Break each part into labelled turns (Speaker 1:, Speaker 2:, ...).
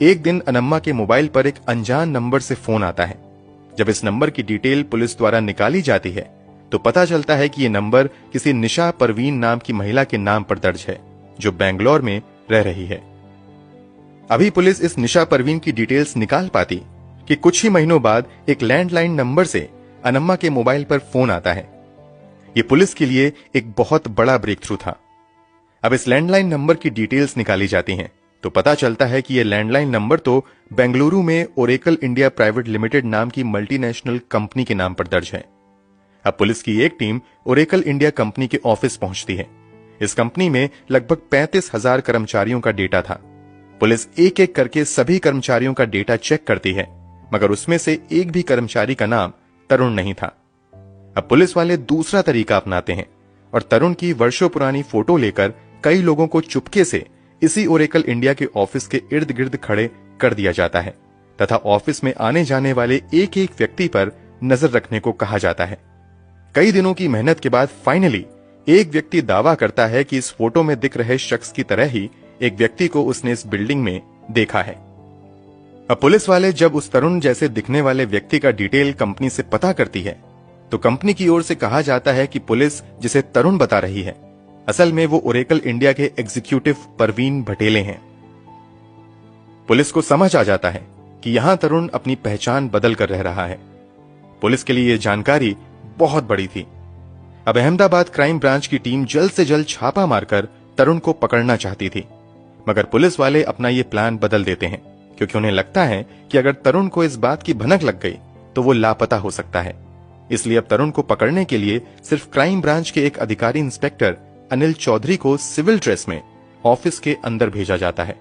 Speaker 1: एक दिन अनम्मा के मोबाइल पर एक अनजान नंबर से फोन आता है। जब इस नंबर की डिटेल पुलिस द्वारा निकाली जाती है तो पता चलता है कि यह नंबर किसी निशा परवीन नाम की महिला के नाम पर दर्ज है, जो बेंगलोर में रह रही है। अभी पुलिस इस निशा परवीन की डिटेल्स निकाल पाती कि कुछ ही महीनों बाद एक लैंडलाइन नंबर से अनम्मा के मोबाइल पर फोन आता है। यह पुलिस के लिए एक बहुत बड़ा ब्रेक थ्रू था। अब इस लैंडलाइन नंबर की डिटेल्स निकाली जाती हैं तो पता चलता है कि यह लैंडलाइन नंबर तो बेंगलुरु में ओरेकल इंडिया प्राइवेट लिमिटेड नाम की मल्टीनेशनल कंपनी के नाम पर दर्ज है। अब पुलिस की एक टीम ओरेकल इंडिया कंपनी के ऑफिस पहुंचती है। इस कंपनी में लगभग 35,000 कर्मचारियों का डेटा था। पुलिस एक एक करके सभी कर्मचारियों का डेटा चेक करती है, मगर उसमें से एक भी कर्मचारी का नाम तरुण नहीं था। अब पुलिस वाले दूसरा तरीका अपनाते हैं और तरुण की वर्षों पुरानी फोटो लेकर कई लोगों को चुपके से इसी ओरेकल इंडिया के ऑफिस के इर्द गिर्द खड़े कर दिया जाता है तथा ऑफिस में आने जाने वाले एक एक व्यक्ति पर नजर रखने को कहा जाता है। कई दिनों की मेहनत के बाद फाइनली एक व्यक्ति दावा करता है कि इस फोटो में दिख रहे शख्स की तरह ही एक व्यक्ति को उसने इस बिल्डिंग में देखा है। अब पुलिस वाले जब उस तरुण जैसे दिखने वाले व्यक्ति का डिटेल कंपनी से पता करती है तो कंपनी की ओर से कहा जाता है कि पुलिस जिसे तरुण बता रही है असल में वो ओरेकल इंडिया के एग्जीक्यूटिव परवीन भटेले हैं। पुलिस को समझ आ जाता है कि यहां तरुण अपनी पहचान बदल कर रह रहा है। पुलिस के लिए यह जानकारी बहुत बड़ी थी। अब अहमदाबाद क्राइम ब्रांच की टीम जल्द से जल्द छापा मारकर तरुण को पकड़ना चाहती थी, मगर पुलिस वाले अपना ये प्लान बदल देते हैं क्योंकि उन्हें लगता है कि अगर तरुण को इस बात की भनक लग गई तो वो लापता हो सकता है। इसलिए अब तरुण को पकड़ने के लिए सिर्फ क्राइम ब्रांच के एक अधिकारी इंस्पेक्टर अनिल चौधरी को सिविल ड्रेस में ऑफिस के अंदर भेजा जाता है।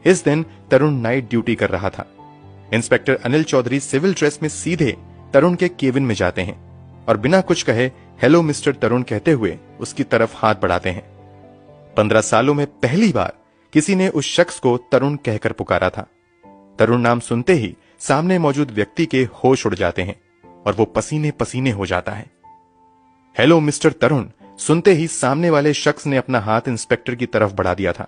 Speaker 1: इस दिन तरुण नाइट ड्यूटी कर रहा था। Inspector Anil Chaudhary civil dress में सीधे तरुण के केबिन में जाते हैं और बिना कुछ कहे हेलो मिस्टर तरुण कहते हुए उसकी तरफ हाथ बढ़ाते हैं। 15 सालों में पहली बार किसी ने उस शख्स को तरुण कहकर पुकारा था। तरुण नाम सुनते ही सामने मौजूद व्यक्ति के होश उड़ जाते हैं और वो पसीने पसीने हो जाता है। हेलो मिस्टर तरुण सुनते ही सामने वाले शख्स ने अपना हाथ इंस्पेक्टर की तरफ बढ़ा दिया था।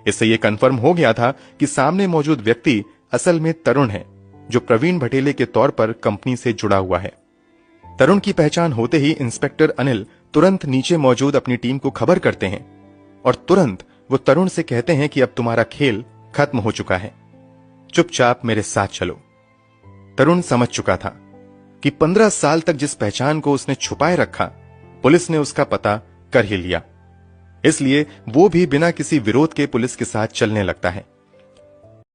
Speaker 1: इससे यह कंफर्म हो गया था कि सामने मौजूद व्यक्ति असल में तरुण है, जो प्रवीण भटेले के तौर पर कंपनी से जुड़ा हुआ है। तरुण की पहचान होते ही इंस्पेक्टर अनिल तुरंत नीचे मौजूद अपनी टीम को खबर करते हैं और तुरंत वो तरुण से कहते हैं कि अब तुम्हारा खेल खत्म हो चुका है, चुपचाप मेरे साथ चलो। तरुण समझ चुका था कि 15 साल तक जिस पहचान को उसने छुपाए रखा पुलिस ने उसका पता कर ही लिया। इसलिए वो भी बिना किसी विरोध के पुलिस के साथ चलने लगता है।